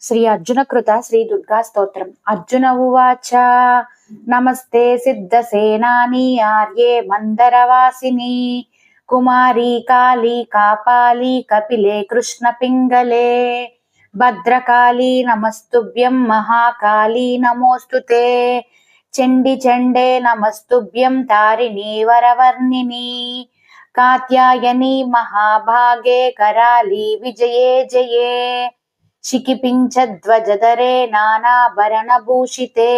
శ్రీ అర్జున కృత శ్రీ దుర్గా స్తోత్రం. అర్జున ఉవాచ నమస్తే సిద్ధసేనాని ఆర్యే మందరవాసిని కుమారి కాళీ కాపాలి కపిలే కృష్ణ పింగళే భద్రకాళీ నమస్తుభ్యం మహాకాళీ నమోస్తుతే చండి చండే నమస్తుభ్యం తారిణీ వరవర్ణిని కాత్యాయని మహాభాగే కరాళీ విజయే జయే शिखिपिञ्चध्वजधरे नानाभरणभूषिते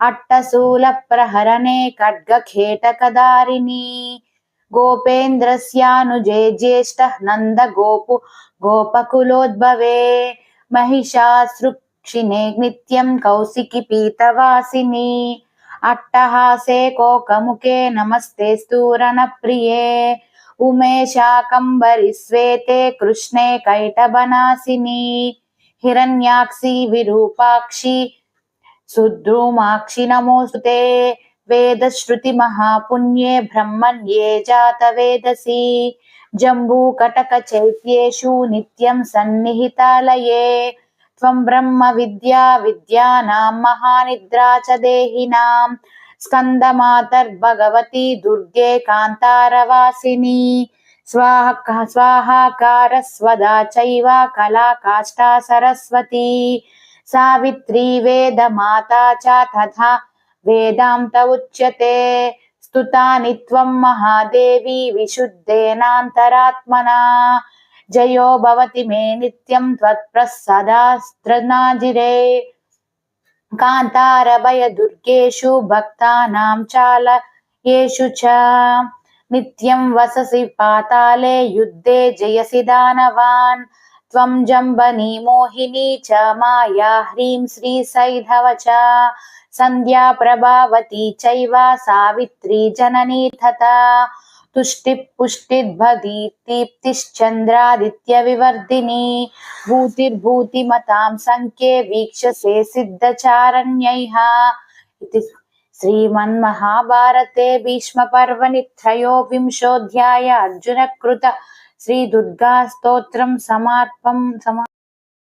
अट्टशूल प्रहरणे खड्गखेटकधारिणी गोपेन्द्रस्यानुजे ज्येष्ठः गोपकुलोद्भवे महिषासृक्षिणे नित्यं कौशिकी पीतवासिनी अट्टहासे कोकमुखे नमस्ते स्तूरणप्रिये उमेशाकंबरी श्वेते कृष्णे कैटभनासिनी हिरण्याक्षी विरूपाक्षी सुद्रुमाक्षी नमोस्तुते वेदश्रुति महापुण्ये ब्रह्मण्ये जातवेदसी जम्बूकटक चैत्येषु नित्यं सन्निहितालये त्वं ब्रह्म विद्या विद्यानां महानिद्रा च देहिनां स्कंदमातर्भगवती दुर्गे कांतारवासिनी स्वाहाकार स्वदा चैव कला काष्ठा सरस्वती सावित्री वेदमाता च तथा वेदान्त उच्यते स्तुतानि त्वं महादेवी विशुद्धेनान्तरात्मना जयो भवति मे नित्यं त्वत्प्रसादास्त्रनाजिरे कांतारभय दुर्गेषु भक्तानां चालयेषु च नित्यं वससि पाताले युद्धे जयसि दानवान् त्वं जम्बनी मोहिनी च माया ह्रीं श्री सैधव च सन्ध्या प्रभावती चैव सावित्री जननी तथा तुष्टिपुष्टिर्भदी दीप्तिश्चन्द्रादित्य विवर्धिनी भूतिर्भूतिमतां संख्ये वीक्षसे सिद्धचारण्यैः इति श्रीमन्महाभारते भीष्मपर्वणि त्रयोविंशोऽध्याय अर्जुन कृत श्री दुर्गा स्तोत्रं समाप्तम्।